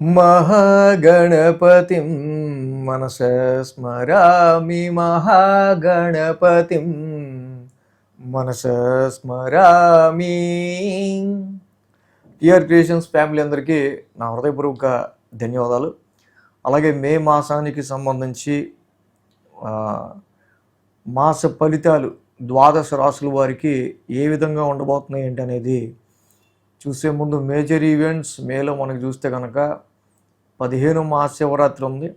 మహాగణపతిం మనసా స్మరామి మహాగణపతిం మనసా స్మరామి. TR creations family అందరికీ నా హృదయపూర్వక ధన్యవాదాలు. అలాగే మే మాసానికి సంబంధించి మాస ఫలితాలు ద్వాదశ రాసుల వారికి ఏ విధంగా ఉండబోతున్నాయి ఏంటి అనేది చూసే ముందు మేజర్ ఈవెంట్స్ మేలో మనకు చూస్తే కనుక 15 మహాశివరాత్రి ఉంది.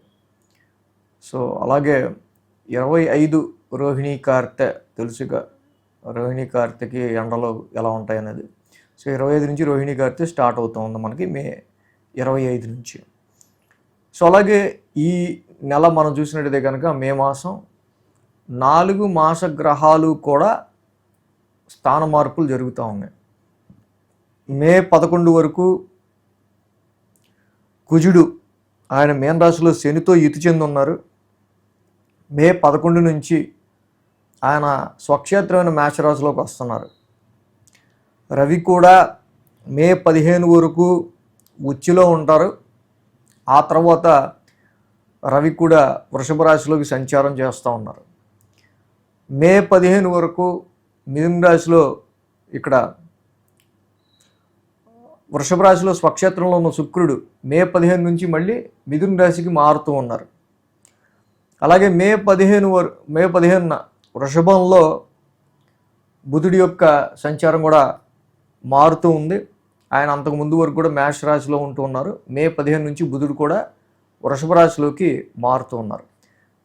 సో అలాగే 25 రోహిణీ కార్తె, తెలుసుగా రోహిణీ కార్తెకి ఎండలు ఎలా ఉంటాయి అనేది. సో 25 నుంచి రోహిణీ కార్తె స్టార్ట్ అవుతూ ఉంది మనకి మే 25 నుంచి. సో అలాగే ఈ నెల మనం చూసినట్టయితే కనుక మే మాసం 4 మాస గ్రహాలు కూడా స్థాన మార్పులు జరుగుతూ ఉన్నాయి. మే 11 వరకు కుజుడు ఆయన మీన రాశిలో శనితో యుతి చెంది ఉన్నారు. మే 11 నుంచి ఆయన స్వక్షేత్రమైన మేషరాశిలోకి వస్తున్నారు. రవి కూడా మే 15 వరకు ఉచ్చులో ఉంటారు. ఆ తర్వాత రవి కూడా వృషభ రాశిలోకి సంచారం చేస్తూ ఉన్నారు. మే 15 వరకు మిథున రాశిలో ఇక్కడ వృషభ రాశిలో స్వక్షేత్రంలో ఉన్న శుక్రుడు మే 15 నుంచి మళ్ళీ మిథున రాశికి మారుతూ ఉన్నారు. అలాగే మే 15న వృషభంలో బుధుడి యొక్క సంచారం కూడా మారుతూ ఉంది. ఆయన అంతకు ముందు వరకు కూడా మేష రాశిలో ఉంటూ ఉన్నారు. మే 15 నుంచి బుధుడు కూడా వృషభ రాశిలోకి మారుతూ ఉన్నారు.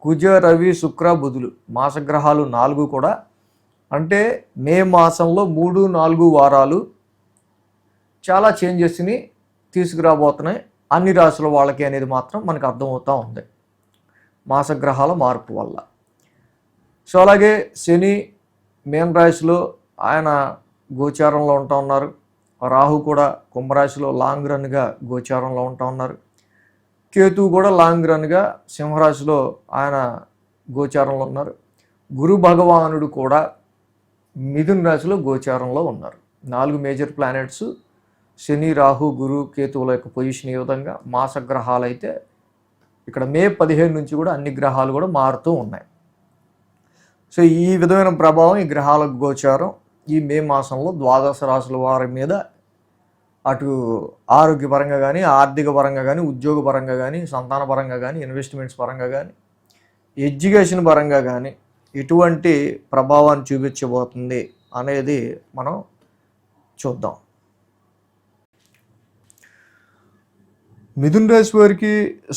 కుజ, రవి, శుక్ర, బుధులు మాసగ్రహాలు 4 కూడా, అంటే మే మాసంలో 3-4 వారాలు చాలా చేంజెస్ని తీసుకురాబోతున్నాయి అన్ని రాశుల వాళ్ళకి అనేది మాత్రం మనకు అర్థమవుతూ ఉంది మాసగ్రహాల మార్పు వల్ల. సో అలాగే శని మీన రాశిలో ఆయన గోచారంలో ఉంటూ ఉన్నారు. రాహు కూడా కుంభరాశిలో లాంగ్ రన్గా గోచారంలో ఉంటూ ఉన్నారు. కేతువు కూడా లాంగ్ రన్గా సింహరాశిలో ఆయన గోచారంలో ఉన్నారు. గురు భగవానుడు కూడా మిథున రాశిలో గోచారంలో ఉన్నారు. 4 మేజర్ ప్లానెట్స్ శని, రాహు, గురు, కేతువుల యొక్క పొజిషన్ ఈ విధంగా. మాసగ్రహాలు అయితే ఇక్కడ మే 15 నుంచి కూడా అన్ని గ్రహాలు కూడా మారుతూ ఉన్నాయి. సో ఈ విధమైన ప్రభావం ఈ గ్రహాల గోచారం ఈ మే మాసంలో ద్వాదశ రాశుల వారి మీద అటు ఆరోగ్యపరంగా కానీ, ఆర్థిక పరంగా కానీ, ఉద్యోగ పరంగా కానీ, సంతాన పరంగా కానీ, ఇన్వెస్ట్మెంట్స్ పరంగా కానీ, ఎడ్యుకేషన్ పరంగా కానీ ఎటువంటి ప్రభావాన్ని చూపించబోతుంది అనేది మనం చూద్దాం. మిథున రాశి వారికి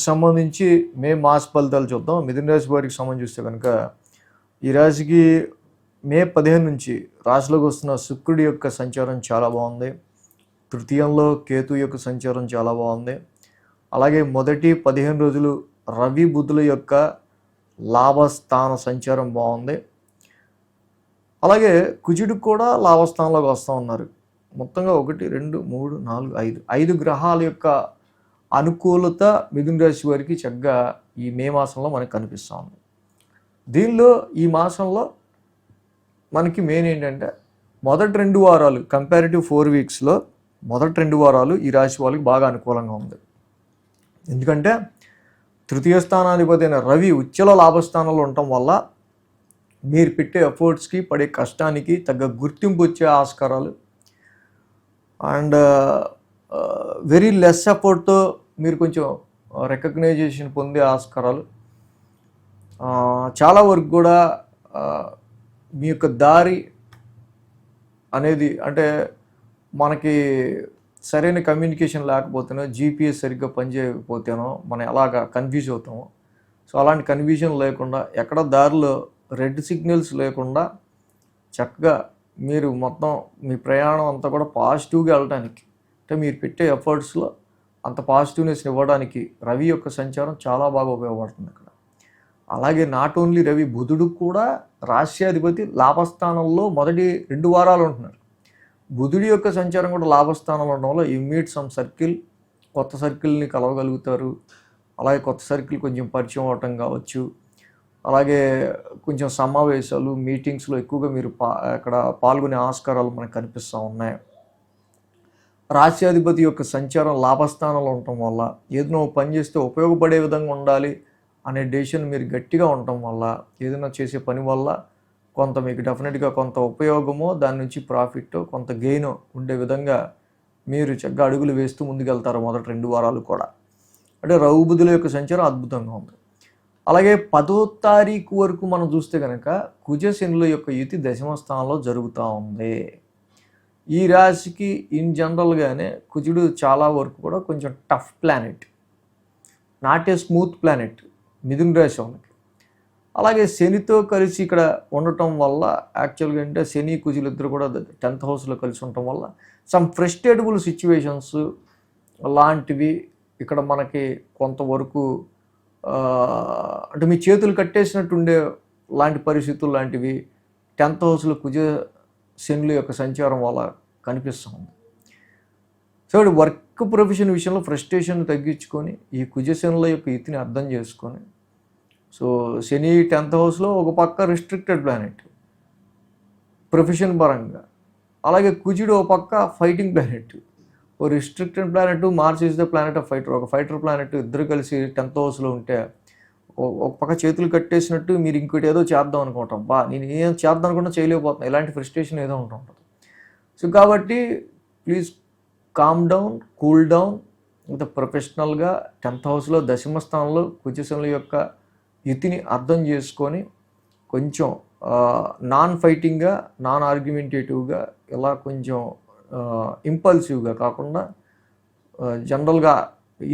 సంబంధించి మే మాస ఫలితాలు చూద్దాం. మిథున రాశి వారికి సంబంధించి చూస్తే కనుక ఈ రాశికి మే 15 నుంచి రాశిలోకి వస్తున్న శుక్రుడి యొక్క సంచారం చాలా బాగుంది. తృతీయంలో కేతు యొక్క సంచారం చాలా బాగుంది. అలాగే మొదటి 15 రోజులు రవి, బుధుల యొక్క లాభస్థాన సంచారం బాగుంది. అలాగే కుజుడు కూడా లాభస్థానంలోకి వస్తూ ఉన్నారు. మొత్తంగా 1, 2, 3, 4, 5 గ్రహాల యొక్క అనుకూలత మిథున రాశి వారికి చక్కగా ఈ మే మాసంలో మనకు కనిపిస్తూ ఉంది. దీనిలో ఈ మాసంలో మనకి మెయిన్ ఏంటంటే మొదటి 2 వారాలు కంపారిటివ్ 4 వీక్స్లో మొదటి 2 వారాలు ఈ రాశి వాళ్ళకి బాగా అనుకూలంగా ఉంది. ఎందుకంటే తృతీయ స్థానాధిపతి అయిన రవి ఉచ్చల లాభస్థానంలో ఉండటం వల్ల మీరు పెట్టే ఎఫర్ట్స్కి, పడే కష్టానికి తగ్గ గుర్తింపు వచ్చే ఆస్కారాలు అండ్ వెరీ లెస్ ఎఫర్ట్తో మీరు కొంచెం రికగ్నైజేషన్ పొందే ఆస్కారాలు, చాలా వరకు కూడా మీ యొక్క దారి అనేది అంటే మనకి సరైన కమ్యూనికేషన్ లేకపోతేనో, జీపీఎస్ సరిగ్గా పనిచేయకపోతేనో మనం ఎలాగా కన్ఫ్యూజ్ అవుతామో, సో అలాంటి కన్ఫ్యూజన్ లేకుండా ఎక్కడ దారిలో రెడ్ సిగ్నల్స్ లేకుండా చక్కగా మీరు మొత్తం మీ ప్రయాణం అంతా కూడా పాజిటివ్గా వెళ్ళడానికి, అంటే మీరు పెట్టే ఎఫర్ట్స్లో అంత పాజిటివ్నెస్ ఇవ్వడానికి రవి యొక్క సంచారం చాలా బాగా ఉపయోగపడుతుంది అక్కడ. అలాగే నాట్ ఓన్లీ రవి, బుధుడు కూడా రాశ్యాధిపతి లాభస్థానంలో మొదటి 2 వారాలు ఉంటున్నారు. బుధుడి యొక్క సంచారం కూడా లాభస్థానంలో ఉండడం వల్ల యూ మీట్ సమ్ సర్కిల్, కొత్త సర్కిల్ని కలవగలుగుతారు. అలాగే కొత్త సర్కిల్ కొంచెం పరిచయం అవటం కావచ్చు. అలాగే కొంచెం సమావేశాలు, మీటింగ్స్లో ఎక్కువగా మీరు అక్కడ పాల్గొనే ఆస్కారాలు మనకు కనిపిస్తూ ఉన్నాయి. రాశ్యాధిపతి యొక్క సంచారం లాభస్థానంలో ఉండటం వల్ల ఏదైనా పని చేస్తే ఉపయోగపడే విధంగా ఉండాలి అనే డెసిషన్ మీరు గట్టిగా ఉండటం వల్ల ఏదైనా చేసే పని వల్ల కొంత మీకు డెఫినెట్గా కొంత ఉపయోగమో దాని నుంచి ప్రాఫిట్ కొంత గెయిన్ ఉండే విధంగా మీరు చక్కగా అడుగులు వేస్తూ ముందుకెళ్తారు మొదటి 2 వారాలు కూడా. అంటే రవి బుధుల యొక్క సంచారం అద్భుతంగా ఉంది. అలాగే 10వ తారీఖు వరకు మనం చూస్తే కనుక కుజ శనుల యొక్క యుతి దశమ స్థానంలో జరుగుతూ ఉంది. ఈ రాశికి ఇన్ జనరల్గానే కుజుడు చాలా వరకు కూడా కొంచెం tough planet, not a smooth planet మిథున రాశి వాళ్ళకి. అలాగే శనితో కలిసి ఇక్కడ ఉండటం వల్ల యాక్చువల్గా అంటే శని కుజులు ఇద్దరు కూడా 10th హౌస్లో కలిసి ఉండటం వల్ల సమ్ ఫ్రస్ట్రేటబుల్ సిచ్యువేషన్స్ లాంటివి ఇక్కడ మనకి కొంతవరకు అంటే మీ చేతులు కట్టేసినట్టు ఉండే లాంటి పరిస్థితులు లాంటివి 10th హౌస్లో కుజ శనుల యొక్క సంచారం వల్ల కనిపిస్తుంది. సో వర్క్ ప్రొఫెషన్ విషయంలో ఫ్రస్ట్రేషన్ తగ్గించుకొని ఈ కుజ శనుల యొక్క యుతిని అర్థం చేసుకొని, సో శని 10th హౌస్లో ఒక పక్క రిస్ట్రిక్టెడ్ ప్లానెట్ ప్రొఫెషన్ పరంగా, అలాగే కుజుడు ఒక పక్క ఫైటింగ్ ప్లానెట్. ఓ restricted planet, Mars is the planet of fighter, ఒక ఫైటర్ ప్లానెట్ ఇద్దరు కలిసి 10th హౌస్లో ఉంటే ఒక పక్క చేతులు కట్టేసినట్టు మీరు ఇంకోటి ఏదో చేద్దాం అనుకుంటాం, నేను ఏం చేద్దాం అనుకున్నా చేయలేకపోతున్నాను, ఇలాంటి ఫ్రస్ట్రేషన్ ఏదో ఉంటుంది. సో కాబట్టి please calm down, cool down with ప్రొఫెషనల్గా 10th హౌస్లో దశమ స్థానంలో కుజశనుల యొక్క యుతిని అర్థం చేసుకొని కొంచెం నాన్ ఫైటింగ్గా, నాన్ ఆర్గ్యుమెంటేటివ్గా, ఇలా కొంచెం ఇంపల్సివ్గా కాకుండా జనరల్గా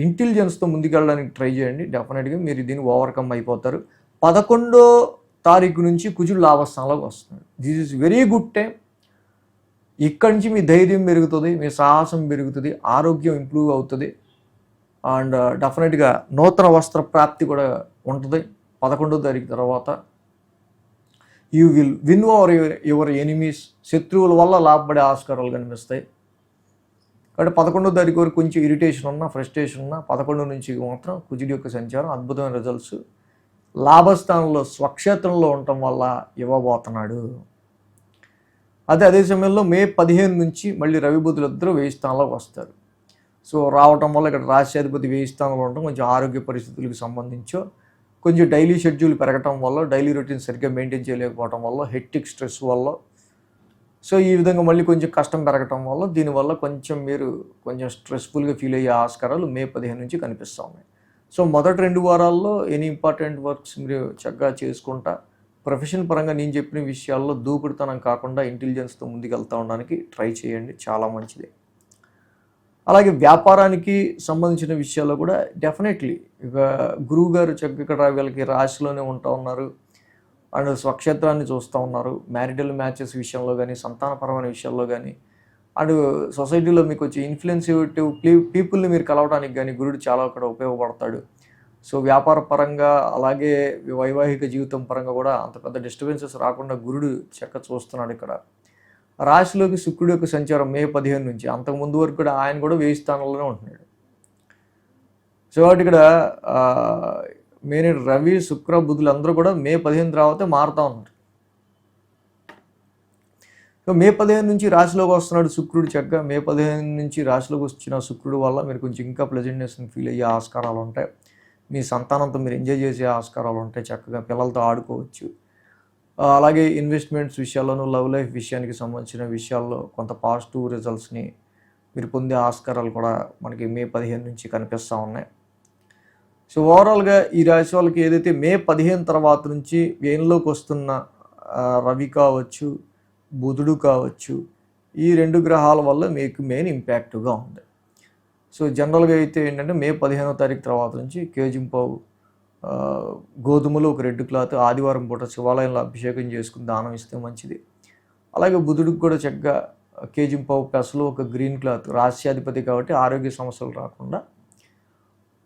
ఇంటెలిజెన్స్తో ముందుకెళ్ళడానికి ట్రై చేయండి. డెఫినెట్గా మీరు దీన్ని ఓవర్కమ్ అయిపోతారు. 11వ తారీఖు నుంచి కుజుడు లాభస్థానంలోకి వస్తున్నాడు. This is very good time. ఇక్కడి నుంచి మీ ధైర్యం పెరుగుతుంది, మీ సాహసం పెరుగుతుంది, ఆరోగ్యం ఇంప్రూవ్ అవుతుంది, అండ్ డెఫినెట్గా నూతన వస్త్ర ప్రాప్తి కూడా ఉంటుంది. 11వ తారీఖు తర్వాత you will win over your enemies. శత్రువుల వల్ల లాభపడే ఆస్కారాలు కనిపిస్తాయి. కాబట్టి 11వ తారీఖు వరకు కొంచెం ఇరిటేషన్ ఉన్నా, ఫ్రస్ట్రేషన్ ఉన్నా, 11 నుంచి మాత్రం కుజుడి యొక్క సంచారం అద్భుతమైన రిజల్ట్స్ లాభస్థానంలో స్వక్షేత్రంలో ఉండటం వల్ల ఇవ్వబోతున్నాడు. అదే సమయంలో మే 15 నుంచి మళ్ళీ రవి బుధులు ఇద్దరు 1000 స్థానంలోకి వస్తారు. సో రావటం వల్ల ఇక్కడ రాశ్యాధిపతి 1000 స్థానంలో ఉండటం కొంచెం ఆరోగ్య పరిస్థితులకు సంబంధించో, కొంచెం డైలీ షెడ్యూల్ పెరగటం వల్ల, డైలీ రొటీన్ సరిగ్గా మెయింటైన్ చేయలేకపోవడం వల్ల, హెక్టిక్ స్ట్రెస్ వల్ల, సో ఈ విధంగా మళ్ళీ కొంచెం కష్టం పెరగటం వల్ల, దీనివల్ల కొంచెం మీరు కొంచెం స్ట్రెస్ఫుల్గా ఫీల్ అయ్యే ఆస్కారాలు మే 15 నుంచి కనిపిస్తూ ఉన్నాయి. సో మొదటి 2 వారాల్లో ఎనీ ఇంపార్టెంట్ వర్క్స్ మీరు చక్కగా చేసుకుంటా ప్రొఫెషన్ పరంగా నేను చెప్పిన విషయాల్లో దూకుడుతనం కాకుండా ఇంటెలిజెన్స్తో ముందుకెళ్తూ ఉండడానికి ట్రై చేయండి, చాలా మంచిది. అలాగే వ్యాపారానికి సంబంధించిన విషయాల్లో కూడా డెఫినెట్లీ ఇక గురువు గారు చక్కగా వీళ్ళకి రాశిలోనే ఉంటూ ఉన్నారు అండ్ స్వక్షేత్రాన్ని చూస్తూ ఉన్నారు. మ్యారిటల్ మ్యాచెస్ విషయంలో కానీ, సంతానపరమైన విషయాల్లో కానీ, అండ్ సొసైటీలో మీకు వచ్చే ఇన్ఫ్లుయెన్సివ్ పీపుల్ని మీరు కలవడానికి కానీ గురుడు చాలా అక్కడ ఉపయోగపడతాడు. సో వ్యాపార పరంగా అలాగే వైవాహిక జీవితం పరంగా కూడా అంత పెద్ద డిస్టర్బెన్సెస్ రాకుండా గురుడు చూస్తున్నాడు. ఇక్కడ రాశిలోకి శుక్రుడు యొక్క సంచారం మే 15 నుంచి, అంతకుముందు వరకు కూడా ఆయన కూడా 1000 స్థానంలోనే ఉంటున్నాడు. సో కాబట్టి ఇక్కడ మెయిన్ రవి, శుక్ర, బుధులు అందరూ కూడా మే 15 తర్వాత మారుతూ ఉన్నారు. సో మే 15 నుంచి రాశిలోకి వస్తున్నాడు శుక్రుడు. చక్కగా మే 15 నుంచి రాశిలోకి వచ్చిన శుక్రుడు వల్ల మీరు కొంచెం ఇంకా ప్లెజెంట్నెస్ని ఫీల్ అయ్యే ఆస్కారాలు ఉంటాయి. మీ సంతానంతో మీరు ఎంజాయ్ చేసే ఆస్కారాలు ఉంటాయి. చక్కగా పిల్లలతో ఆడుకోవచ్చు. అలాగే ఇన్వెస్ట్మెంట్స్ విషయాల్లోనూ, లవ్ లైఫ్ విషయానికి సంబంధించిన విషయాల్లో కొంత పాజిటివ్ రిజల్ట్స్ని మీరు పొందే ఆస్కారాలు కూడా మనకి మే 15 నుంచి కనిపిస్తూ ఉన్నాయి. సో ఓవరాల్గా ఈ రాశి వాళ్ళకి ఏదైతే మే 15 తర్వాత నుంచి వ్యయంలోకి వస్తున్న రవి కావచ్చు, బుధుడు కావచ్చు, ఈ 2 గ్రహాల వల్ల మీకు మెయిన్ ఇంపాక్ట్గా ఉంది. సో జనరల్గా అయితే ఏంటంటే మే 15వ తారీఖు తర్వాత నుంచి కేజింపావు గోధుమలు, ఒక రెడ్ క్లాత్, ఆదివారం పూట శివాలయంలో అభిషేకం చేసుకుని దానం ఇస్తే మంచిది. అలాగే బుధుడికి కూడా చక్కగా కేజింపావు పెసలు, ఒక గ్రీన్ క్లాత్, రాశ్యాధిపతి కాబట్టి ఆరోగ్య సమస్యలు రాకుండా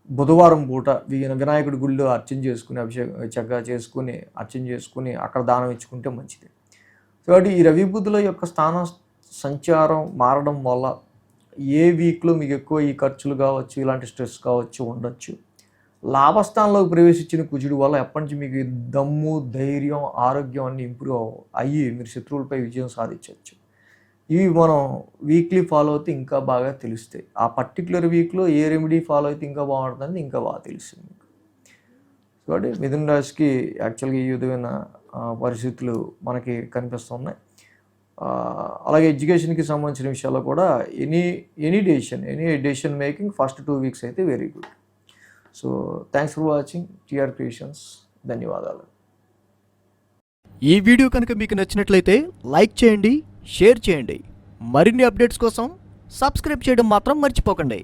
బుధవారం పూట వినాయకుడి గుళ్ళో అర్చన చేసుకుని, అభిషేకం చక్కగా చేసుకుని, అర్చన చేసుకుని అక్కడ దానం ఇచ్చుకుంటే మంచిది. కాబట్టి ఈ రవి బుధుల యొక్క స్థాన సంచారం మారడం వల్ల ఏ వీక్లో మీకు ఎక్కువ ఈ ఖర్చులు కావచ్చు, ఇలాంటి స్ట్రెస్ కావచ్చు ఉండొచ్చు. లాభస్థానంలోకి ప్రవేశించిన కుజుడు వల్ల ఎప్పటి నుంచి మీకు దమ్ము, ధైర్యం, ఆరోగ్యం అన్నీ ఇంప్రూవ్ అయ్యి మీరు శత్రువులపై విజయం సాధించవచ్చు. ఇవి మనం వీక్లీ ఫాలో అయితే ఇంకా బాగా తెలుస్తాయి. ఆ పర్టిక్యులర్ వీక్లో ఏ రెమెడీ ఫాలో అయితే ఇంకా బాగుంటుందని ఇంకా బాగా తెలుస్తుంది మీకు. కాబట్టి మిథున రాశికి యాక్చువల్గా ఈ విధమైన పరిస్థితులు మనకి కనిపిస్తున్నాయి. అలాగే ఎడ్యుకేషన్కి సంబంధించిన విషయాల్లో కూడా any decision making first 2 weeks అయితే very good. So thanks for watching TR Creations. ధన్యవాదాలు. ఈ వీడియో కనుక మీకు నచ్చినట్లయితే లైక్ చేయండి, షేర్ చేయండి. మరిన్ని అప్డేట్స్ కోసం సబ్స్క్రైబ్ చేయడం మాత్రం మర్చిపోకండి.